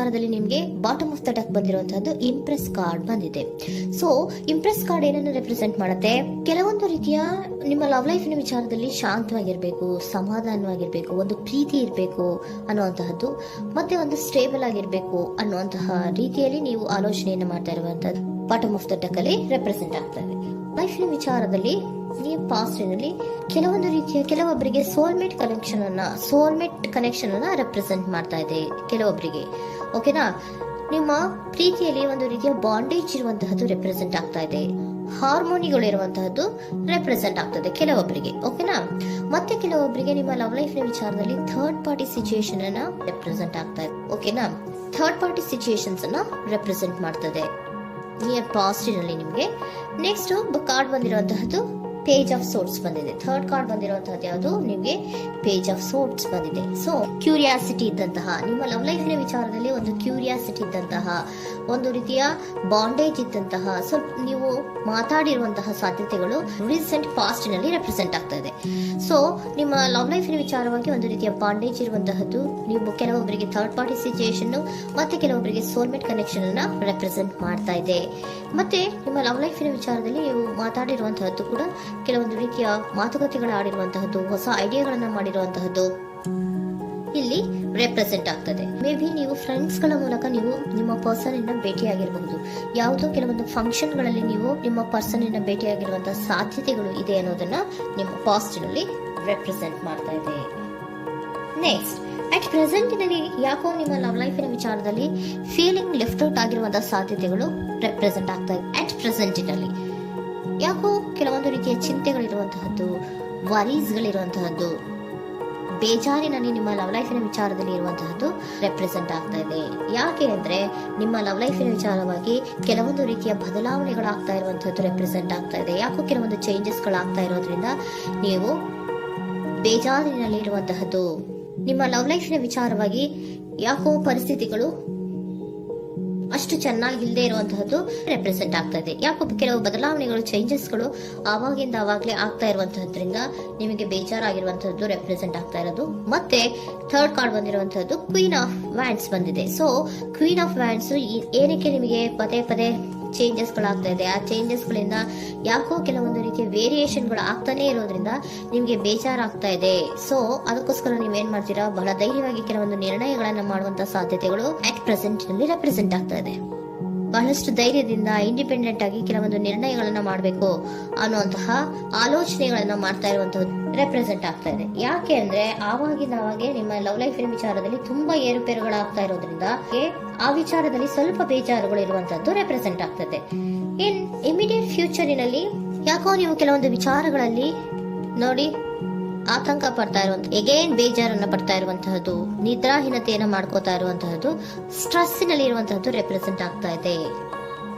ವಿಚಾರದಲ್ಲಿ ನಿಮಗೆ bottom of the deck ಬಂದಿರುವಂತಹದ್ದು ಇಂಪ್ರೆಸ್ ಕಾರ್ಡ್ ಬಂದಿದೆ. ಸೊ ಇಂಪ್ರೆಸ್ ಕಾರ್ಡ್ ಏನನ್ನು ರೆಪ್ರೆಸೆಂಟ್ ಮಾಡುತ್ತೆ? ಕೆಲವೊಂದು ರೀತಿಯ ನಿಮ್ಮ ಲವ್ ಲೈಫಿನ ವಿಚಾರದಲ್ಲಿ ಶಾಂತವಾಗಿರ್ಬೇಕು, ಸಮಾಧಾನವಾಗಿರ್ಬೇಕು, ಒಂದು ಪ್ರೀತಿ ಇರಬೇಕು ಅನ್ನುವಂತಹದ್ದು, ಮತ್ತೆ ಒಂದು ಸ್ಟೇಬಲ್ ಆಗಿರ್ಬೇಕು ಅನ್ನುವಂತಹ ರೀತಿಯಲ್ಲಿ ನೀವು ಆಲೋಚನೆಯನ್ನು ಮಾಡ್ತಾ ಇರುವಂತಹದ್ದು ಬಾಟಮ್ ಆಫ್ ದ ಡೆಕ್ ಅಲ್ಲಿ ರೆಪ್ರೆಸೆಂಟ್ ಆಗ್ತದೆ. ಲೈಫಿನ ವಿಚಾರದಲ್ಲಿ ನೀವು ಪಾಸ್ಟಿನಲ್ಲಿ ಕೆಲವೊಂದು ರೀತಿಯ ಕೆಲವೊಬ್ಬರಿಗೆ ಸೋಲ್ಮೇಟ್ ಕನೆಕ್ಷನ್ ಅನ್ನ ರೆಪ್ರೆಸೆಂಟ್ ಮಾಡ್ತಾ ಇದೆ ಕೆಲವೊಬ್ಬರಿಗೆ. ಓಕೆನಾ? ನಿಮ್ಮ ಪ್ರೀತಿಯಲ್ಲಿ ಒಂದು ರೀತಿಯ ಬಾಂಡೇಜ್ ಇರುವಂತಹದ್ದು ರೆಪ್ರೆಸೆಂಟ್ ಆಗ್ತಾ ಇದೆ. ಹಾರ್ಮೋನಿಗಳು ಇರುವಂತಹದ್ದು ರೆಪ್ರೆಸೆಂಟ್ ಆಗ್ತದೆ ಕೆಲವೊಬ್ಬರಿಗೆ. ಓಕೆನಾ? ಮತ್ತೆ ಕೆಲವೊಬ್ಬರಿಗೆ ನಿಮ್ಮ ಲವ್ ಲೈಫ್ ನ ವಿಚಾರದಲ್ಲಿ ಥರ್ಡ್ ಪಾರ್ಟಿ ಸಿಚುಯೇಷನ್ ಅನ್ನ ರೆಪ್ರೆಸೆಂಟ್ ಆಗ್ತಾ ಇದೆ. ಓಕೆನಾ? ಥರ್ಡ್ ಪಾರ್ಟಿ ಸಿಚುಯೇಷನ್ಸ್ ಅನ್ನ ರೆಪ್ರೆಸೆಂಟ್ ಮಾಡ್ತದೆ ನಿಯರ್ ಪಾಸ್ಟಿನಲ್ಲಿ ನಿಮಗೆ. ನೆಕ್ಸ್ಟ್ ಕಾರ್ಡ್ ಬಂದಿರುವಂತಹದ್ದು ಪೇಜ್ ಆಫ್ ಸೋರ್ಟ್ಸ್ ಬಂದಿದೆ. ಥರ್ಡ್ ಕಾರ್ಡ್ ಬಂದಿರುವಂತಹದ್ದು ಯಾವುದು? ನಿಮಗೆ ಪೇಜ್ ಆಫ್ ಸೋರ್ಟ್ಸ್ ಬಂದಿದೆ. ಸೊ ಕ್ಯೂರಿಯಾಸಿಟಿ ಇದ್ದಂತಹ, ನಿಮ್ಮ ಲವ್ ಲೈಫಿನ ವಿಚಾರದಲ್ಲಿ ಒಂದು ಕ್ಯೂರಿಯಾಸಿಟಿ ಇದ್ದಂತಹ, ಒಂದು ರೀತಿಯ ಬಾಂಡೇಜ್ ಇದ್ದಂತಹ, ಸ್ವಲ್ಪ ನೀವು ಮಾತಾಡಿರುವಂತಹ ಸಾಧ್ಯತೆಗಳು ರೀಸೆಂಟ್ ಪಾಸ್ಟಿನಲ್ಲಿ ರೆಪ್ರೆಸೆಂಟ್ ಆಗ್ತಾ ಇದೆ. ಸೊ ನಿಮ್ಮ ಲವ್ ಲೈಫಿನ ವಿಚಾರವಾಗಿ ಒಂದು ರೀತಿಯ ಬಾಂಡೇಜ್ ಇರುವಂತಹದ್ದು, ನೀವು ಕೆಲವೊಬ್ಬರಿಗೆ ಥರ್ಡ್ ಪಾರ್ಟಿ ಸಿಚುಯೇಷನ್ ಮತ್ತೆ ಕೆಲವೊಬ್ಬರಿಗೆ ಸೋಲ್ಮೇಟ್ ಕನೆಕ್ಷನ್ ಅನ್ನ ರೆಪ್ರೆಸೆಂಟ್ ಮಾಡ್ತಾ ಇದೆ. ಮತ್ತೆ ನಿಮ್ಮ ಲವ್ ಲೈಫಿನ ವಿಚಾರದಲ್ಲಿ ನೀವು ಮಾತಾಡಿರುವಂತಹದ್ದು ಕೂಡ ಕೆಲವೊಂದು ರೀತಿಯ ಮಾತುಕತೆಗಳ ಆಡಿರುವಂತಹದ್ದು, ಹೊಸ ಐಡಿಯಾಗಳನ್ನ ಮಾಡಿರುವಂತಹದ್ದು ಇಲ್ಲಿ ರೆಪ್ರೆಸೆಂಟ್ ಆಗ್ತದೆ. ಮೇ ಬಿ ನೀವು ಫ್ರೆಂಡ್ಸ್ ಗಳ ಮೂಲಕ ನೀವು ನಿಮ್ಮ ಪರ್ಸನ್ ಅನ್ನ ಭೇಟಿಯಾಗಿರಬಹುದು. ಯಾವುದೋ ಕೆಲವೊಂದು ಫಂಕ್ಷನ್ ಗಳಲ್ಲಿ ನೀವು ನಿಮ್ಮ ಪರ್ಸನ್ ಅನ್ನ ಭೇಟಿಯಾಗಿರುವಂತಹ ಸಾಧ್ಯತೆಗಳು ಇದೆ ಅನ್ನೋದನ್ನ ನಿಮ್ಮ ಪಾಸ್ಟಿನಲ್ಲಿ ರೆಪ್ರೆಸೆಂಟ್ ಮಾಡ್ತಾ ಇದೆ. ನೆಕ್ಸ್ಟ್, ಅಟ್ ಪ್ರೆಸೆಂಟಿನಲ್ಲಿ ಯಾಕೋ ನಿಮ್ಮ ಲವ್ ಲೈಫಿನ ವಿಚಾರದಲ್ಲಿ ಫೀಲಿಂಗ್ ಲೆಫ್ಟ್ ಔಟ್ ಆಗಿರುವಂತಹ ಸಾಧ್ಯತೆಗಳು ರೆಪ್ರೆಸೆಂಟ್ ಆಗ್ತಾ ಇದೆ. ಅಟ್ ಪ್ರೆಸೆಂಟಿನಲ್ಲಿ ಯಾಕೋ ಕೆಲವೊಂದು ರೀತಿಯ ಚಿಂತೆಗಳಿರುವಂತಹದ್ದು, ವರೀಸ್ಗಳಿರುವಂತಹದ್ದು, ಬೇಜಾರಿನಲ್ಲಿ ನಿಮ್ಮ ಲವ್ ಲೈಫಿನ ವಿಚಾರದಲ್ಲಿ ಇರುವಂತಹದ್ದು ರೆಪ್ರೆಸೆಂಟ್ ಆಗ್ತಾ ಇದೆ. ಯಾಕೆ ಅಂದ್ರೆ ನಿಮ್ಮ ಲವ್ ಲೈಫಿನ ವಿಚಾರವಾಗಿ ಕೆಲವೊಂದು ರೀತಿಯ ಬದಲಾವಣೆಗಳಾಗ್ತಾ ಇರುವಂತಹದ್ದು ರೆಪ್ರೆಸೆಂಟ್ ಆಗ್ತಾ ಇದೆ. ಯಾಕೋ ಕೆಲವೊಂದು ಚೇಂಜಸ್ಗಳಾಗ್ತಾ ಇರೋದ್ರಿಂದ ನೀವು ಬೇಜಾರಿನಲ್ಲಿ ಇರುವಂತಹದ್ದು. ನಿಮ್ಮ ಲವ್ ಲೈಫಿನ ವಿಚಾರವಾಗಿ ಯಾಕೋ ಪರಿಸ್ಥಿತಿಗಳು ಅಷ್ಟು ಚೆನ್ನಾಗಿಲ್ಲದೆ ಇರುವಂತಹದ್ದು ರೆಪ್ರೆಸೆಂಟ್ ಆಗ್ತಾ ಇದೆ. ಯಾಕೋ ಕೆಲವು ಬದಲಾವಣೆಗಳು, ಚೇಂಜಸ್ಗಳು ಆವಾಗಿಂದ ಆವಾಗಲೇ ಆಗ್ತಾ ಇರುವಂತಹದ್ರಿಂದ ನಿಮಗೆ ಬೇಜಾರಾಗಿರುವಂತಹದ್ದು ರೆಪ್ರೆಸೆಂಟ್ ಆಗ್ತಾ ಇರೋದು. ಮತ್ತೆ ಥರ್ಡ್ ಕಾರ್ಡ್ ಬಂದಿರುವಂತಹದ್ದು ಕ್ವೀನ್ ಆಫ್ ವ್ಯಾಂಡ್ಸ್ ಬಂದಿದೆ. ಸೊ ಕ್ವೀನ್ ಆಫ್ ವ್ಯಾಂಡ್ಸ್ ಏನಕ್ಕೆ ನಿಮಗೆ ಪದೇ ಪದೇ ಚೇಂಜಸ್ ಗಳಾಗ್ತಾ ಇದೆ? ಆ ಚೇಂಜಸ್ ಗಳಿಂದ ಯಾಕೋ ಕೆಲವೊಂದು ರೀತಿಯ ವೇರಿಯೇಷನ್ ಗಳು ಆಗ್ತಾನೆ ಇರೋದ್ರಿಂದ ನಿಮ್ಗೆ ಬೇಜಾರಾಗ್ತಾ ಇದೆ. ಸೊ ಅದಕ್ಕೋಸ್ಕರ ನೀವೇನ್ ಮಾಡ್ತೀರಾ? ಬಹಳ ಧೈರ್ಯವಾಗಿ ಕೆಲವೊಂದು ನಿರ್ಣಯಗಳನ್ನ ಮಾಡುವಂತಹ ಸಾಧ್ಯತೆಗಳು ಅಟ್ ಪ್ರೆಸೆಂಟ್ ನಲ್ಲಿ ರೆಪ್ರೆಸೆಂಟ್ ಆಗ್ತಾ ಇದೆ. ಬಹಳಷ್ಟು ಧೈರ್ಯದಿಂದ ಇಂಡಿಪೆಂಡೆಂಟ್ ಆಗಿ ಕೆಲವೊಂದು ನಿರ್ಣಯಗಳನ್ನ ಮಾಡಬೇಕು ಅನ್ನುವಂತಹ ಆಲೋಚನೆಗಳನ್ನ ಮಾಡ್ತಾ ಇರುವಂತಹದ್ದು ರೆಪ್ರೆಸೆಂಟ್ ಆಗ್ತಾ ಇದೆ. ಯಾಕೆ ಅಂದ್ರೆ ಆವಾಗಿನಾಗೆ ನಿಮ್ಮ ಲವ್ ಲೈಫಿನ ವಿಚಾರದಲ್ಲಿ ತುಂಬಾ ಏರುಪೇರುಗಳಾಗ್ತಾ ಇರೋದ್ರಿಂದ ಆ ವಿಚಾರದಲ್ಲಿ ಸ್ವಲ್ಪ ಬೇಜಾರುಗಳು ಇರುವಂತದ್ದು ರೆಪ್ರೆಸೆಂಟ್ ಆಗ್ತದೆ. ಇನ್ ಇಮಿಡಿಯೇಟ್ ಫ್ಯೂಚರಿನಲ್ಲಿ ಯಾಕೋ ನೀವು ಕೆಲವೊಂದು ವಿಚಾರಗಳಲ್ಲಿ ನೋಡಿ ಆತಂಕ ಪಡ್ತಾ ಇರುವಂತ, ಎಗೇನ್ ಬೇಜಾರನ್ನ ಪಡ್ತಾ ಇರುವಂತಹದ್ದು, ನಿದ್ರಾಹೀನತೆಯನ್ನ ಮಾಡ್ಕೋತಾ ಇರುವಂತಹದ್ದು, ಸ್ಟ್ರೆಸ್ಸಿನಲ್ಲಿ ಇರುವಂತಹದ್ದು ರೆಪ್ರೆಸೆಂಟ್ ಆಗ್ತಾ ಇದೆ.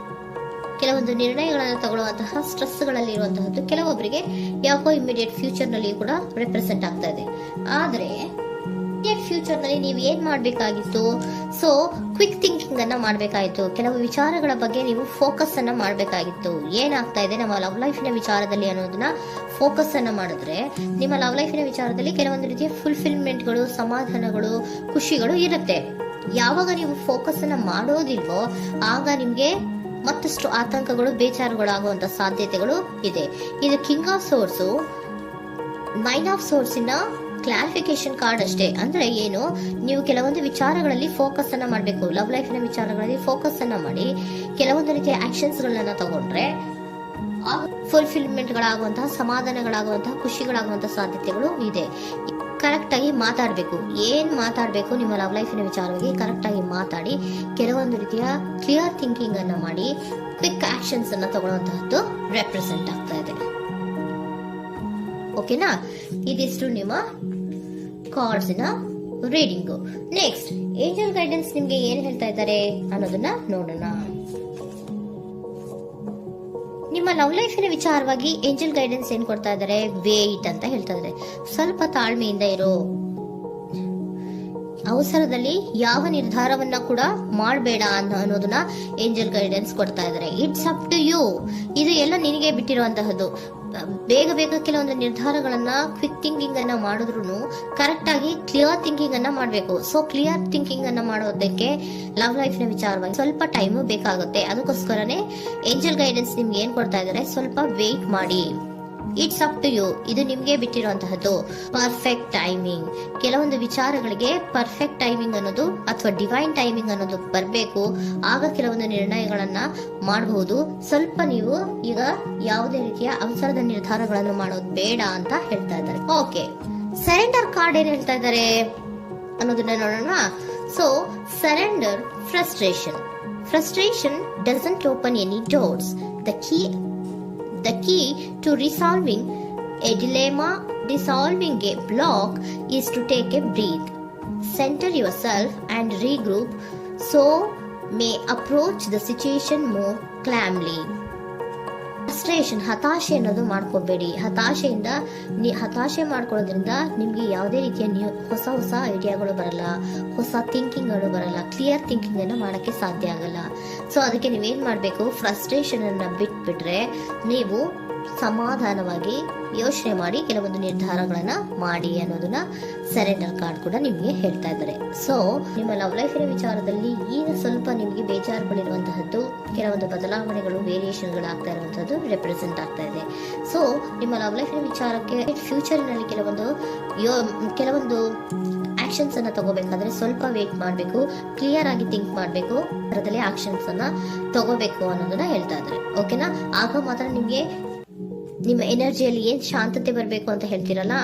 ಕೆಲವೊಂದು ನಿರ್ಣಯಗಳನ್ನು ತಗೊಳ್ಳುವಂತಹ ಸ್ಟ್ರೆಸ್ ಗಳಲ್ಲಿ ಇರುವಂತಹದ್ದು ಕೆಲವೊಬ್ಬರಿಗೆ ಯಾಕೋ ಇಮಿಡಿಯೇಟ್ ಫ್ಯೂಚರ್ ನಲ್ಲಿ ಕೂಡ ರೆಪ್ರೆಸೆಂಟ್ ಆಗ್ತಾ ಇದೆ. ಆದ್ರೆ ಫ್ಯೂಚರ್ ನಲ್ಲಿ ನೀವು ಏನ್ ಮಾಡ್ಬೇಕಾಗಿತ್ತು? ಸೊ ಕ್ವಿಕ್ ಥಿಂಕಿಂಗ್ ಅನ್ನ ಮಾಡ್ಬೇಕಾಗಿತ್ತು. ಕೆಲವು ವಿಚಾರಗಳ ಬಗ್ಗೆ ನೀವು ಫೋಕಸ್ ಅನ್ನ ಮಾಡ್ಬೇಕಾಗಿತ್ತು. ಏನಾಗ್ತಾ ಇದೆ ನಮ್ಮ ಲವ್ ಲೈಫಿನ ವಿಚಾರದಲ್ಲಿ ಅನ್ನೋದನ್ನ ಫೋಕಸ್ ಅನ್ನ ಮಾಡಿದ್ರೆ ನಿಮ್ಮ ಲವ್ ಲೈಫಿನ ವಿಚಾರದಲ್ಲಿ ಕೆಲವೊಂದು ರೀತಿಯ ಫುಲ್ಫಿಲ್ಮೆಂಟ್ಗಳು, ಸಮಾಧಾನಗಳು, ಖುಷಿಗಳು ಇರುತ್ತೆ. ಯಾವಾಗ ನೀವು ಫೋಕಸ್ ಅನ್ನ ಮಾಡೋದಿಲ್ವೋ ಆಗ ನಿಮ್ಗೆ ಮತ್ತಷ್ಟು ಆತಂಕಗಳು, ಬೇಜಾರುಗಳು ಆಗುವಂತ ಸಾಧ್ಯತೆಗಳು ಇದೆ. ಇದು king of swords, nine of swords ಇನ ಕ್ಲಾರಿಫಿಕೇಶನ್ ಕಾರ್ಡ್ ಅಷ್ಟೇ. ಅಂದ್ರೆ ಏನು? ನೀವು ಕೆಲವೊಂದು ವಿಚಾರಗಳಲ್ಲಿ ಫೋಕಸ್ ಅನ್ನ ಮಾಡಬೇಕು. ಲವ್ ಲೈಫಿನ ವಿಚಾರಗಳಲ್ಲಿ ಫೋಕಸ್ ಅನ್ನ ಮಾಡಿ ಕೆಲವೊಂದು ರೀತಿಯ ಆಕ್ಷನ್ಸ್ ಗಳನ್ನ ತಗೊಂಡ್ರೆ ಫುಲ್ಫಿಲ್ಮೆಂಟ್ ಗಳಾಗುವಂತಹ, ಸಮಾಧಾನಗಳಾಗುವಂತಹ, ಖುಷಿಗಳಾಗುವಂತಹ ಸಾಧ್ಯತೆಗಳು ಇದೆ. ಕರೆಕ್ಟ್ ಆಗಿ ಮಾತಾಡಬೇಕು. ಏನ್ ಮಾತಾಡಬೇಕು ನಿಮ್ಮ ಲವ್ ಲೈಫಿನ ವಿಚಾರವಾಗಿ ಕರೆಕ್ಟ್ ಆಗಿ ಮಾತಾಡಿ ಕೆಲವೊಂದು ರೀತಿಯ ಕ್ಲಿಯರ್ ಥಿಂಕಿಂಗ್ ಅನ್ನ ಮಾಡಿ ಕ್ವಿಕ್ ಆಕ್ಷನ್ಸ್ ಅನ್ನ ತಗೊಳ್ಳುವಂತಹದ್ದು ರೆಪ್ರೆಸೆಂಟ್ ಆಗ್ತಾ ಇದೆ. ಓಕೆನಾ? ಇದಿಷ್ಟು ನಿಮ್ಮ ಕಾರ್ಡ್ಸ್ ನ ರೀಡಿಂಗು. ನೆಕ್ಸ್ಟ್, ಏಂಜಲ್ ಗೈಡೆನ್ಸ್ ನಿಮ್ಗೆ ಏನ್ ಹೇಳ್ತಾ ಇದ್ದಾರೆ ಅನ್ನೋದನ್ನ ನೋಡೋಣ. ನಿಮ್ಮ ಲವ್ ಲೈಫಿನ ವಿಚಾರವಾಗಿ ಏಂಜಲ್ ಗೈಡೆನ್ಸ್ ಏನ್ ಕೊಡ್ತಾ ಇದ್ದಾರೆ? ವೇಟ್ ಅಂತ ಹೇಳ್ತಾ ಇದ್ದಾರೆ. ಸ್ವಲ್ಪ ತಾಳ್ಮೆಯಿಂದ ಇರೋ. ಅವಸರದಲ್ಲಿ ಯಾವ ನಿರ್ಧಾರವನ್ನ ಕೂಡ ಮಾಡಬೇಡ ಅನ್ನೋದನ್ನ ಏಂಜಲ್ ಗೈಡೆನ್ಸ್ ಕೊಡ್ತಾ ಇದ್ದಾರೆ. It's up to you. ಇದು ಎಲ್ಲ ನಿನಗೆ ಬಿಟ್ಟಿರುವಂತಹದ್ದು. ಬೇಗ ಬೇಗ ಕೆಲವೊಂದು ನಿರ್ಧಾರಗಳನ್ನ ಕ್ವಿಕ್ ಥಿಂಕಿಂಗ್ ಅನ್ನ ಮಾಡಿದ್ರು ಕರೆಕ್ಟ್ ಆಗಿ ಕ್ಲಿಯರ್ ಥಿಂಕಿಂಗ್ ಅನ್ನ ಮಾಡಬೇಕು. ಸೊ ಕ್ಲಿಯರ್ ಥಿಂಕಿಂಗ್ ಅನ್ನ ಮಾಡೋದಕ್ಕೆ ಲವ್ ಲೈಫ್ ನ ವಿಚಾರವಾಗಿ ಸ್ವಲ್ಪ ಟೈಮ್ ಬೇಕಾಗುತ್ತೆ. ಅದಕ್ಕೋಸ್ಕರನೇ ಏಂಜಲ್ ಗೈಡೆನ್ಸ್ ನಿಮ್ಗೆ ಏನ್ ಕೊಡ್ತಾ ಇದಾರೆ, ಸ್ವಲ್ಪ ವೇಟ್ ಮಾಡಿ. ಇಟ್ಸ್ ಅಪ್ ಟು ಯು, ಇದು ನಿಮ್ಗೆ ಬಿಟ್ಟಿರುವಂತಹದ್ದು. ಪರ್ಫೆಕ್ಟ್ ಟೈಮಿಂಗ್, ಕೆಲವೊಂದು ವಿಚಾರಗಳಿಗೆ ಪರ್ಫೆಕ್ಟ್ ಟೈಮಿಂಗ್ ಅನ್ನೋದು ಅಥವಾ ಡಿವೈನ್ ಟೈಮಿಂಗ್ ಅನ್ನೋದು ಬರಬೇಕು. ಆಗ ಕೆಲವೊಂದು ನಿರ್ಣಯಗಳನ್ನ ಮಾಡಬಹುದು. ಸ್ವಲ್ಪ ನೀವು ಈಗ ಯಾವುದೇ ರೀತಿಯ ಅವಸರದ ನಿರ್ಧಾರಗಳನ್ನು ಮಾಡೋದು ಬೇಡ ಅಂತ ಹೇಳ್ತಾ ಇದ್ದಾರೆ. ಓಕೆ, ಸರೆಂಡರ್ ಕಾರ್ಡ್ ಏನ್ ಹೇಳ್ತಾ ಇದ್ದಾರೆ ಅನ್ನೋದನ್ನ ನೋಡೋಣ. So surrender frustration doesn't open any doors. The key to resolving a dilemma, dissolving a block, is to take a breath, center yourself and regroup, so may approach the situation more calmly. Frustration, ಹತಾಶೆ ಅನ್ನೋದು ಮಾಡ್ಕೋಬೇಡಿ. ಹತಾಶೆ ಮಾಡ್ಕೊಳ್ಳೋದ್ರಿಂದ ನಿಮ್ಗೆ ಯಾವುದೇ ರೀತಿಯ ಹೊಸ ಐಡಿಯಾಗಳು ಬರಲ್ಲ, ಹೊಸ ಥಿಂಕಿಂಗ್ಗಳು ಬರಲ್ಲ, ಕ್ಲಿಯರ್ ಥಿಂಕಿಂಗ್ ಅನ್ನ ಮಾಡಕ್ಕೆ ಸಾಧ್ಯ ಆಗಲ್ಲ. ಸೊ ಅದಕ್ಕೆ ನೀವೇನ್ ಮಾಡ್ಬೇಕು, ಫ್ರಸ್ಟ್ರೇಷನ್ ಅನ್ನ ಬಿಟ್ಬಿಟ್ರೆ ನೀವು ಸಮಾಧಾನವಾಗಿ ಯೋಚನೆ ಮಾಡಿ ಕೆಲವೊಂದು ನಿರ್ಧಾರಗಳನ್ನ ಮಾಡಿ ಅನ್ನೋದನ್ನ ಸರೆಂಡರ್ ಕಾರ್ಡ್ ಕೂಡ ನಿಮ್ಗೆ ಹೇಳ್ತಾ ಇದ್ದಾರೆ. ಸೊ ನಿಮ್ಮ ಲವ್ ಲೈಫಿನ ವಿಚಾರದಲ್ಲಿ ಈಗ ಸ್ವಲ್ಪ ನಿಮ್ಗೆ ಬೇಜಾರುಗಳಿರುವಂತಹದ್ದು, ಕೆಲವೊಂದು ಬದಲಾವಣೆಗಳು, ವೇರಿಯೇಷನ್ಗಳು ಆಗ್ತಾ ಇರುವಂತದ್ದು ರೆಪ್ರೆಸೆಂಟ್ ಆಗ್ತಾ ಇದೆ. ಸೊ ನಿಮ್ಮ ಲವ್ ಲೈಫಿನ ವಿಚಾರಕ್ಕೆ ಫ್ಯೂಚರ್ನಲ್ಲಿ ಕೆಲವೊಂದು ಆಕ್ಷನ್ಸ್ ಅನ್ನ ತಗೋಬೇಕಾದ್ರೆ ಸ್ವಲ್ಪ ವೇಟ್ ಮಾಡಬೇಕು, ಕ್ಲಿಯರ್ ಆಗಿ ಥಿಂಕ್ ಮಾಡಬೇಕು, ಅದರಲ್ಲೇ ಆಕ್ಷನ್ಸ್ ಅನ್ನ ತಗೋಬೇಕು ಅನ್ನೋದನ್ನ ಹೇಳ್ತಾ ಇದ್ದಾರೆ. ಓಕೆನಾ? ಆಗ ಮಾತ್ರ ನಿಮ್ಗೆ ನಿಮ್ಮ ಎನರ್ಜಿಯಲ್ಲಿ ಏನ್ ಶಾಂತತೆ ಬರಬೇಕು ಅಂತ ಹೇಳ್ತೀರಲ್ಲ,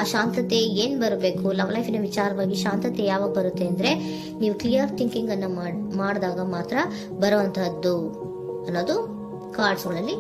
ಆ ಶಾಂತತೆ ಏನ್ ಬರಬೇಕು, ಲವ್ ಲೈಫಿನ ವಿಚಾರವಾಗಿ ಶಾಂತತೆ ಯಾವಾಗ ಬರುತ್ತೆ ಅಂದ್ರೆ ನೀವು ಕ್ಲಿಯರ್ ಥಿಂಕಿಂಗ್ ಅನ್ನ ಮಾಡಿದಾಗ ಮಾತ್ರ ಬರುವಂತಹದ್ದು ಅನ್ನೋದು ಕಾರ್ಡ್ಸ್ ಗಳಲ್ಲಿ